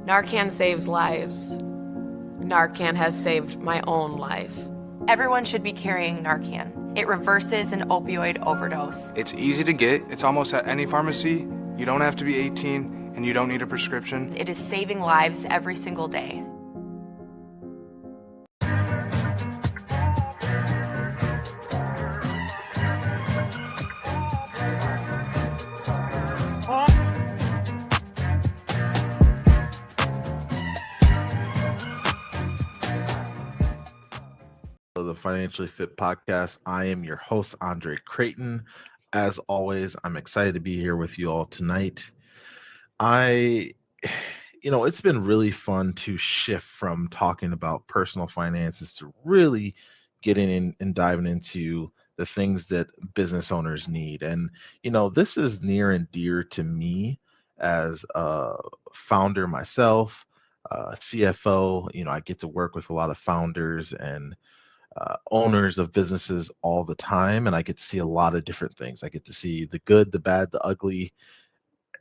Narcan saves lives. Narcan has saved my own life. Everyone should be carrying Narcan. It reverses an opioid overdose. It's easy to get. It's almost at any pharmacy. You don't have to be 18, and you don't need a prescription. It is saving lives every single day. The Financially Fit Podcast. I am your host, Andre Creighton. As always, I'm excited to be here with you all tonight. It's been really fun to shift from talking about personal finances to really getting in and diving into the things that business owners need. And, this is near and dear to me as a founder myself, CFO. I get to work with a lot of founders and owners of businesses all the time, and I get to see a lot of different things. I get to see the good, the bad, the ugly,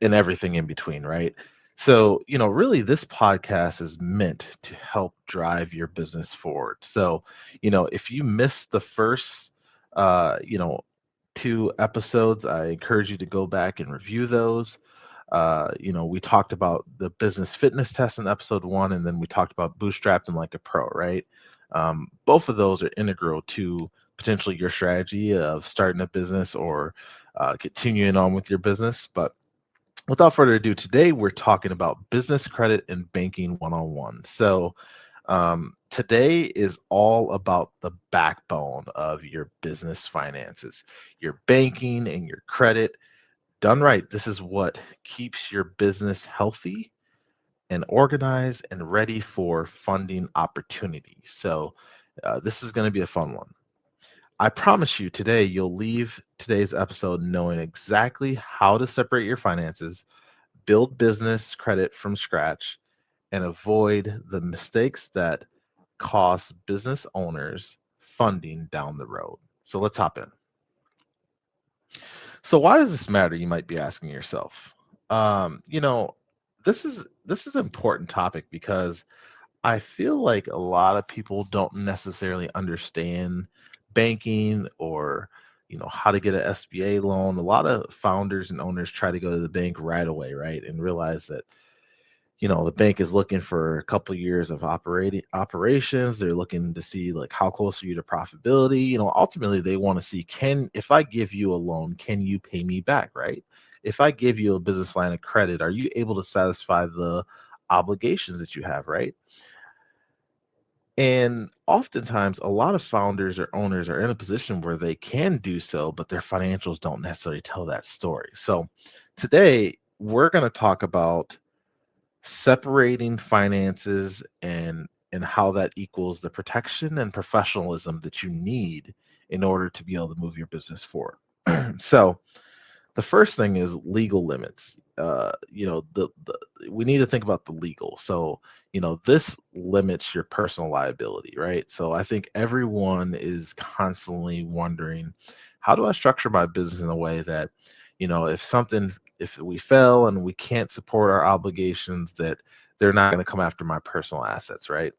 and everything in between, right? So, really this podcast is meant to help drive your business forward. So, if you missed the first, 2 episodes, I encourage you to go back and review those. We talked about the business fitness test in episode 1, and then we talked about bootstrapping like a pro, right? Both of those are integral to potentially your strategy of starting a business or continuing on with your business. But without further ado, today we're talking about business credit and banking one-on-one. So today is all about the backbone of your business finances, your banking and your credit. Done right, this is what keeps your business healthy and organized and ready for funding opportunities. So this is going to be a fun one. I promise you today, you'll leave today's episode knowing exactly how to separate your finances, build business credit from scratch, and avoid the mistakes that cost business owners funding down the road. So let's hop in. So why does this matter? You might be asking yourself. This is an important topic because I feel like a lot of people don't necessarily understand banking or how to get an SBA loan. A lot of founders and owners try to go to the bank right away, right, and realize that the bank is looking for a couple of years of operations. They're looking to see like how close are you to profitability. Ultimately they want to see, if I give you a loan, can you pay me back, right? If I give you a business line of credit, are you able to satisfy the obligations that you have, right? And oftentimes a lot of founders or owners are in a position where they can do so, but their financials don't necessarily tell that story. So today we're going to talk about separating finances and how that equals the protection and professionalism that you need in order to be able to move your business forward. So the first thing is legal limits. We need to think about the legal. So this limits your personal liability, right? So I think everyone is constantly wondering, how do I structure my business in a way that if we fail and we can't support our obligations, that they're not going to come after my personal assets, right?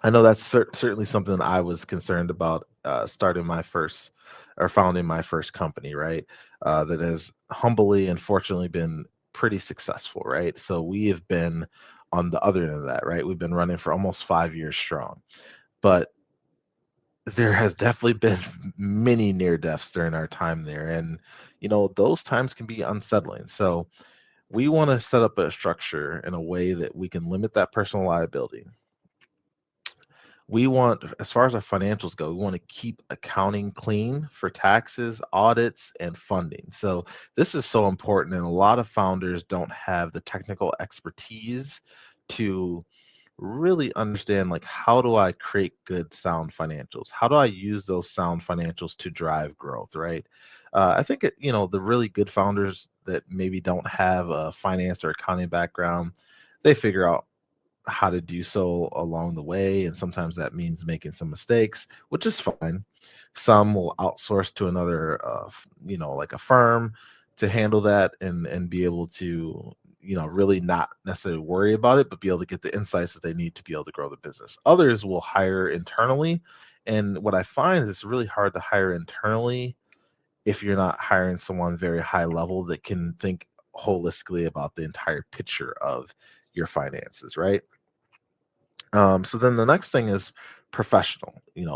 I know that's certainly something that I was concerned about starting my first or founding my first company, right? That has humbly and fortunately been pretty successful, right? So we have been on the other end of that, right? We've been running for almost 5 years strong, but there has definitely been many near deaths during our time there. And, those times can be unsettling. So we want to set up a structure in a way that we can limit that personal liability. We want, as far as our financials go, we want to keep accounting clean for taxes, audits, and funding. So this is so important. And a lot of founders don't have the technical expertise to really understand, like, how do I create good sound financials? How do I use those sound financials to drive growth, right? I think the really good founders that maybe don't have a finance or accounting background, they figure out how to do so along the way, and sometimes that means making some mistakes, which is fine. Some will outsource to another like a firm to handle that and be able to really not necessarily worry about it, but be able to get the insights that they need to be able to grow the business. Others will hire internally. And what I find is it's really hard to hire internally if you're not hiring someone very high level that can think holistically about the entire picture of your finances, right? So then the next thing is professional,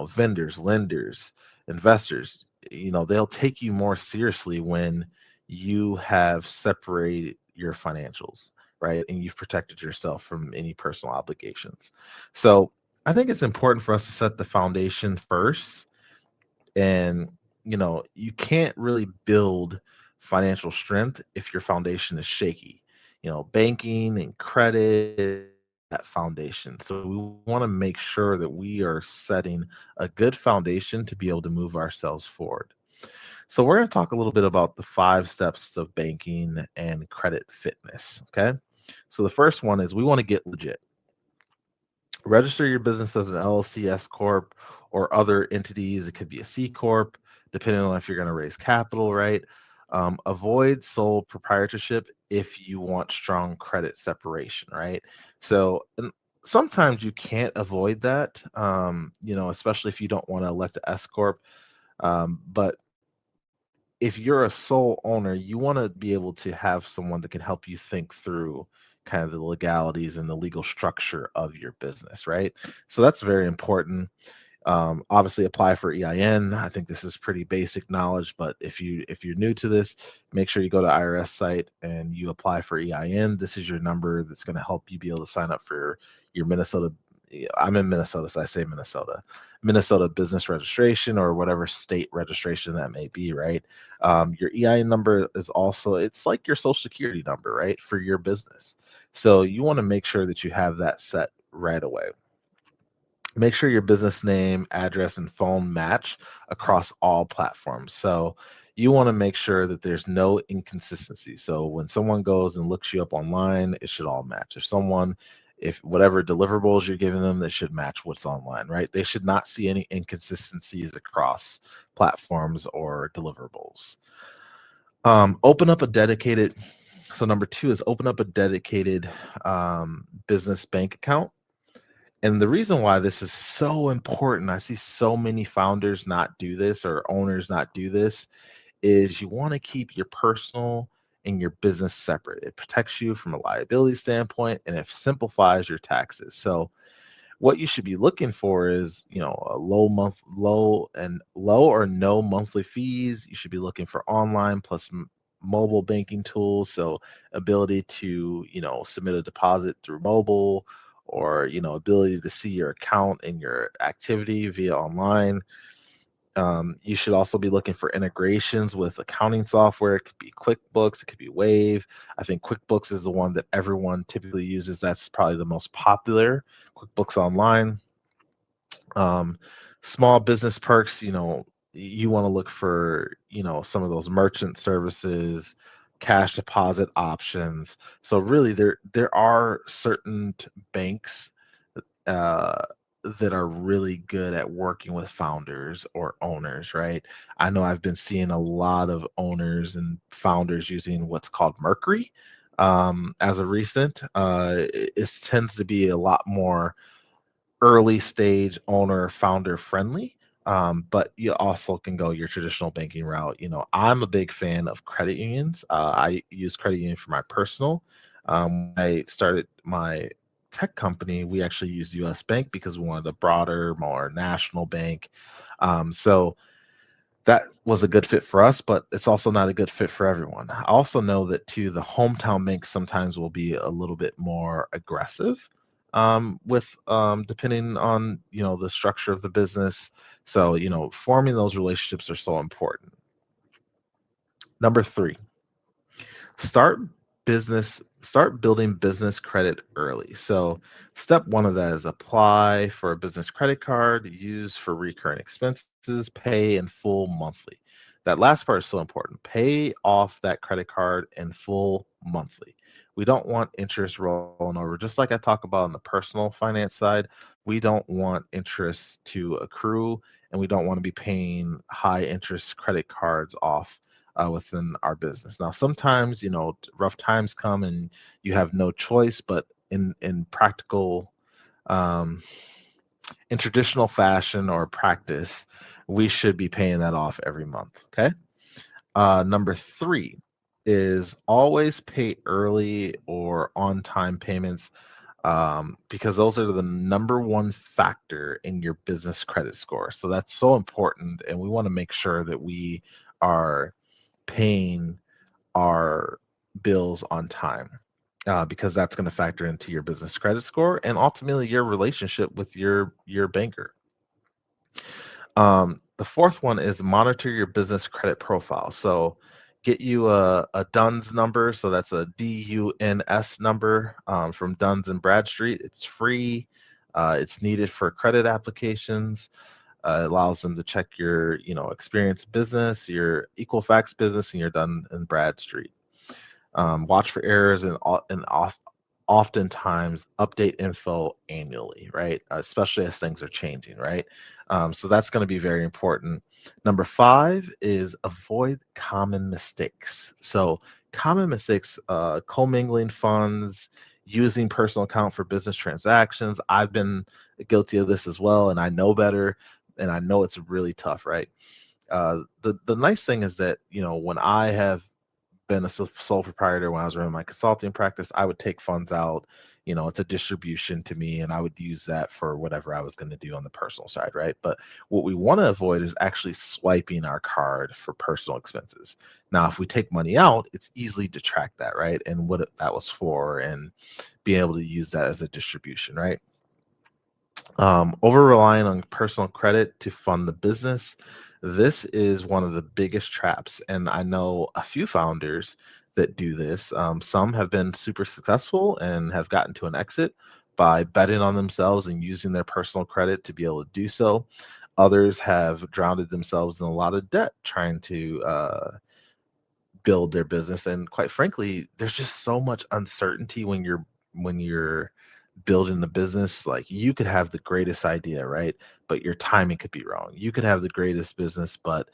vendors, lenders, investors, they'll take you more seriously when you have separated your financials, right? And you've protected yourself from any personal obligations. So I think it's important for us to set the foundation first. And, you can't really build financial strength if your foundation is shaky. Banking and credit, that foundation. So we want to make sure that we are setting a good foundation to be able to move ourselves forward. So we're going to talk a little bit about the 5 steps of banking and credit fitness. Okay. So the first one is we want to get legit. Register your business as an LLC, S corp, or other entities. It could be a C corp, depending on if you're going to raise capital, right? Avoid sole proprietorship if you want strong credit separation, right? So and sometimes you can't avoid that, especially if you don't want to elect a S corp. But if you're a sole owner, you want to be able to have someone that can help you think through kind of the legalities and the legal structure of your business, right? So that's very important. Obviously, apply for EIN. I think this is pretty basic knowledge, but if you're new to this, make sure you go to IRS site and you apply for EIN. This is your number that's going to help you be able to sign up for your Minnesota. I'm in Minnesota, so I say Minnesota business registration or whatever state registration that may be, right? Your EIN number is also, it's like your social security number, right, for your business. So you want to make sure that you have that set right away. Make sure your business name, address, and phone match across all platforms. So you want to make sure that there's no inconsistency. So when someone goes and looks you up online, it should all match. If whatever deliverables you're giving them, that should match what's online, right? They should not see any inconsistencies across platforms or deliverables. Open up a dedicated. So number 2 is open up a dedicated business bank account. And the reason why this is so important, I see so many founders not do this or owners not do this, is you want to keep your personal and your business separate. It protects you from a liability standpoint and it simplifies your taxes. So what you should be looking for is, a low or no monthly fees. You should be looking for online plus mobile banking tools. So ability to, submit a deposit through mobile or, ability to see your account and your activity via online. You should also be looking for integrations with accounting software. It could be QuickBooks, it could be Wave. I think QuickBooks is the one that everyone typically uses. That's probably the most popular, QuickBooks Online. Small business perks, you want to look for, some of those merchant services, cash deposit options. So really there are certain banks uh, that are really good at working with founders or owners, right? I know I've been seeing a lot of owners and founders using what's called Mercury as of recent. It tends to be a lot more early stage owner founder friendly. But you also can go your traditional banking route. I'm a big fan of credit unions. I use credit union for my personal. When I started my tech company, we actually used US Bank because we wanted a broader, more national bank. So that was a good fit for us, but it's also not a good fit for everyone. I also know that too, the hometown banks sometimes will be a little bit more aggressive with depending on the structure of the business. So forming those relationships are so important. Number 3, start start building business credit early. So step 1 of that is apply for a business credit card, use for recurring expenses, pay in full monthly. That last part is so important. Pay off that credit card in full monthly. We don't want interest rolling over. Just like I talk about on the personal finance side, we don't want interest to accrue and we don't want to be paying high interest credit cards off within our business. Now, sometimes, rough times come and you have no choice, but in practical, um, in traditional fashion or practice, we should be paying that off every month. Okay. Number 3 is always pay early or on time payments, because those are the number one factor in your business credit score. So that's so important, and we want to make sure that we are paying our bills on time, because that's going to factor into your business credit score and ultimately your relationship with your banker. The fourth one is monitor your business credit profile. So get you a DUNS number. So that's a DUNS number, from Duns and Bradstreet. It's free. It's needed for credit applications. It allows them to check your, experience business, your Equifax business, and your Dun and Bradstreet. Watch for errors and oftentimes update info annually, right? Especially as things are changing, right? So that's going to be very important. Number 5 is avoid common mistakes. So common mistakes, commingling funds, using personal account for business transactions. I've been guilty of this as well, and I know better, and I know it's really tough, right? The nice thing is that, when I have been a sole proprietor, when I was running my consulting practice, I would take funds out. It's a distribution to me, and I would use that for whatever I was going to do on the personal side, right? But what we want to avoid is actually swiping our card for personal expenses. Now, if we take money out, it's easy to track that, right? And what that was for, and being able to use that as a distribution, right? Over relying on personal credit to fund the business. This is one of the biggest traps, and I know a few founders that do this. Some have been super successful and have gotten to an exit by betting on themselves and using their personal credit to be able to do so. Others have drowned themselves in a lot of debt trying to build their business, and quite frankly, there's just so much uncertainty when you're building the business. Like, you could have the greatest idea, right? But your timing could be wrong. You could have the greatest business, but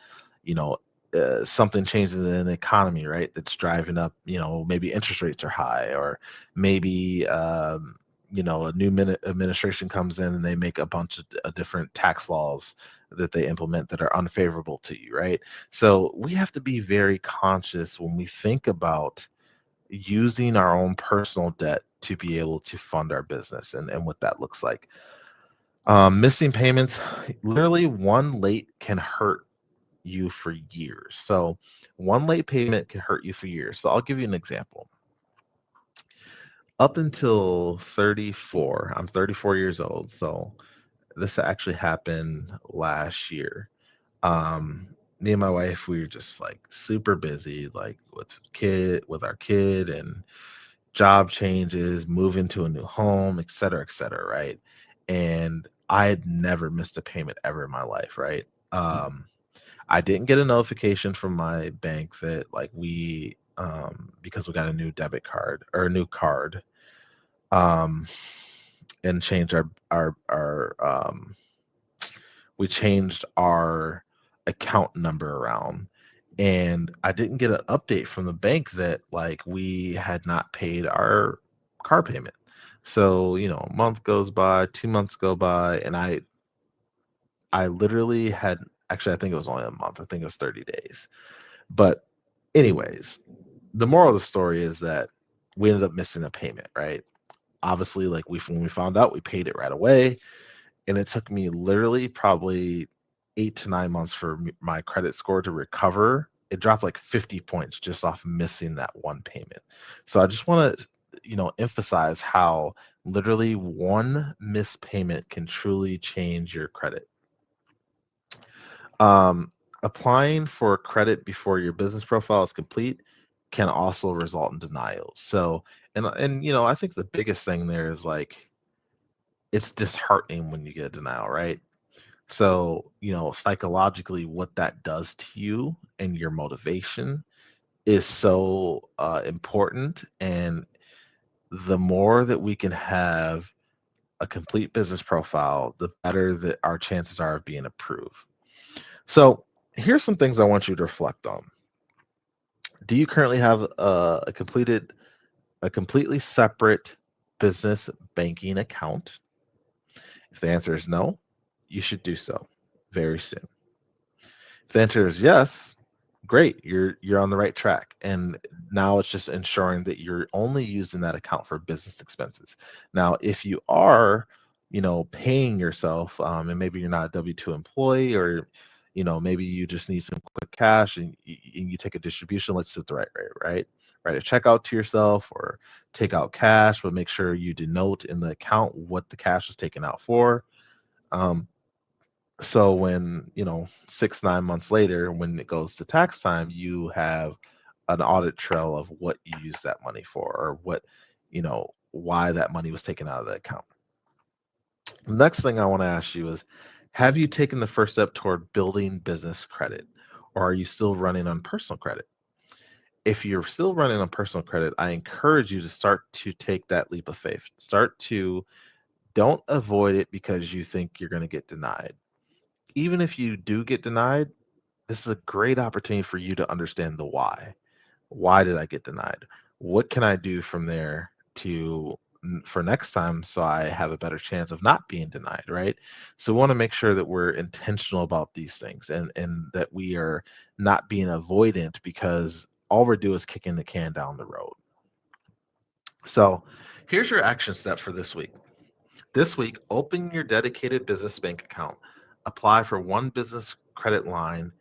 something changes in the economy, right? That's driving up, maybe interest rates are high, or maybe a new administration comes in and they make a bunch of different tax laws that they implement that are unfavorable to you, right? So we have to be very conscious when we think about using our own personal debt to be able to fund our business, and what that looks like. Missing payments, literally one late can hurt you for years. So one late payment can hurt you for years. So I'll give you an example. Up until 34, I'm 34 years old. So this actually happened last year. Me and my wife, we were just like super busy, like with our kid, and job changes, moving to a new home, et cetera, right? And I had never missed a payment ever in my life, right? I didn't get a notification from my bank that, like, because we got a new debit card or a new card, um, and changed we changed our account number around, and I didn't get an update from the bank that, like, we had not paid our car payment. So, a month goes by, 2 months go by, and I literally had, actually, I think it was only a month. I think it was 30 days. But anyways, the moral of the story is that we ended up missing a payment, right? Obviously, like, when we found out, we paid it right away, and it took me literally probably 8 to 9 months for my credit score to recover. It dropped like 50 points just off missing that one payment. So I just want to, emphasize how literally one missed payment can truly change your credit. Applying for credit before your business profile is complete can also result in denials. So, and I think the biggest thing there is, like, it's disheartening when you get a denial, right? So, psychologically, what that does to you and your motivation is so important. And the more that we can have a complete business profile, the better that our chances are of being approved. So, here's some things I want you to reflect on. Do you currently have a completely separate business banking account? If the answer is no, you should do so very soon. If the answer is yes, great, you're on the right track. And now it's just ensuring that you're only using that account for business expenses. Now, if you are, paying yourself, and maybe you're not a W-2 employee, or maybe you just need some quick cash and you take a distribution, let's do it the right way, right? Write a check out to yourself or take out cash, but make sure you denote in the account what the cash is taken out for. So when 6-9 months later, when it goes to tax time, you have an audit trail of what you use that money for, or what why that money was taken out of the account. The next thing I want to ask you is, have you taken the first step toward building business credit, or are you still running on personal credit? If you're still running on personal credit, I encourage you to start to take that leap of faith. Don't avoid it because you think you're going to get denied. Even if you do get denied, this is a great opportunity for you to understand the why. Why did I get denied? What can I do from there for next time so I have a better chance of not being denied, right? So we want to make sure that we're intentional about these things, and that we are not being avoidant, because all we're doing is kicking the can down the road. So here's your action step for this week. This week, open your dedicated business bank account. Apply for one business credit line,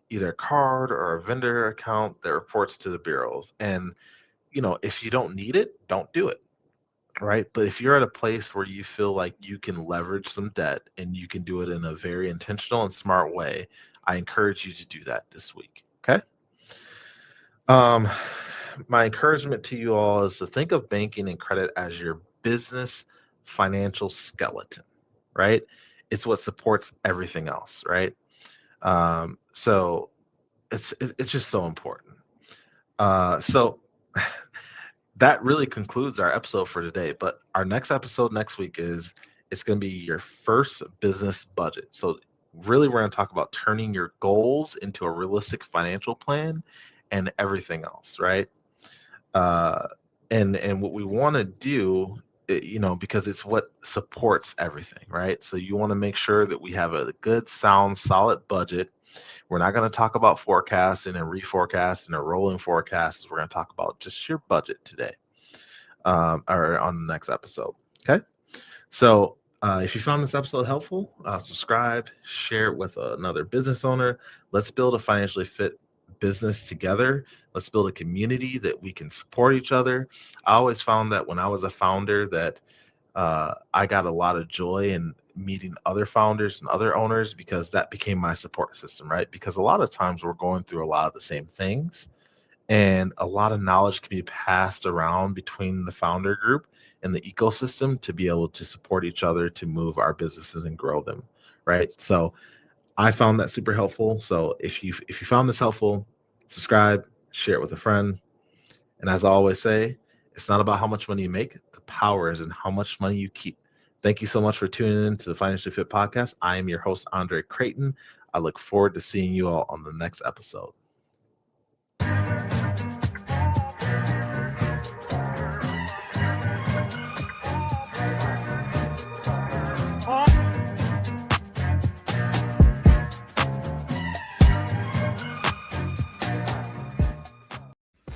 either a card or a vendor account that reports to the bureaus. And, if you don't need it, don't do it, right? But if you're at a place where you feel like you can leverage some debt and you can do it in a very intentional and smart way, I encourage you to do that this week, okay? My encouragement to you all is to think of banking and credit as your business financial skeleton, right? It's what supports everything else, right? So it's just so important. So that really concludes our episode for today. But our next episode next week it's going to be your first business budget. So really, we're going to talk about turning your goals into a realistic financial plan and everything else, right? And what we want to do, because it's what supports everything, right? So you want to make sure that we have a good, sound, solid budget. We're not going to talk about forecasting and reforecasting or rolling forecasts. We're going to talk about just your budget today, or on the next episode. Okay. So if you found this episode helpful, subscribe, share it with another business owner. Let's build a financially fit business together. Let's build a community that we can support each other. I always found that when I was a founder that I got a lot of joy in meeting other founders and other owners, because that became my support system, right? Because a lot of times we're going through a lot of the same things, and a lot of knowledge can be passed around between the founder group and the ecosystem to be able to support each other to move our businesses and grow them, right? So I found that super helpful. So if you found this helpful, subscribe, share it with a friend. And as I always say, it's not about how much money you make. The power is in how much money you keep. Thank you so much for tuning in to the Financially Fit Podcast. I am your host, Andre Creighton. I look forward to seeing you all on the next episode.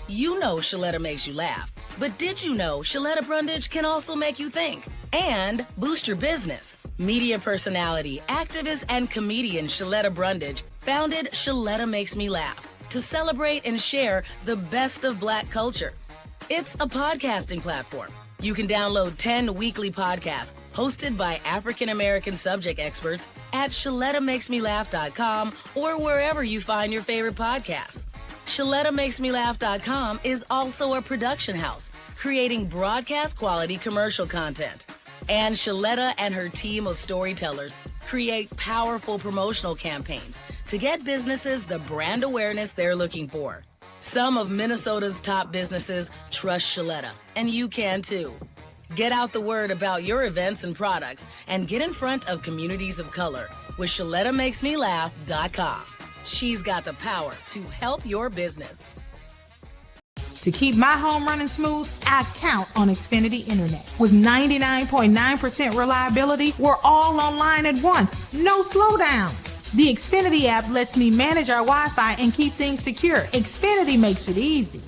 You know Shaletta makes you laugh, but did you know Shaletta Brundage can also make you think and boost your business? Media personality, activist, and comedian Shaletta Brundage founded Shaletta Makes Me Laugh to celebrate and share the best of Black culture. It's a podcasting platform. You can download 10 weekly podcasts hosted by African-American subject experts at ShalettaMakesMeLaugh.com or wherever you find your favorite podcasts. ShalettaMakesMeLaugh.com is also a production house, creating broadcast-quality commercial content. And Shaletta and her team of storytellers create powerful promotional campaigns to get businesses the brand awareness they're looking for. Some of Minnesota's top businesses trust Shaletta, and you can too. Get out the word about your events and products and get in front of communities of color with ShalettaMakesMeLaugh.com. She's got the power to help your business. To keep my home running smooth, I count on Xfinity Internet. With 99.9% reliability, we're all online at once. No slowdowns. The Xfinity app lets me manage our Wi-Fi and keep things secure. Xfinity makes it easy.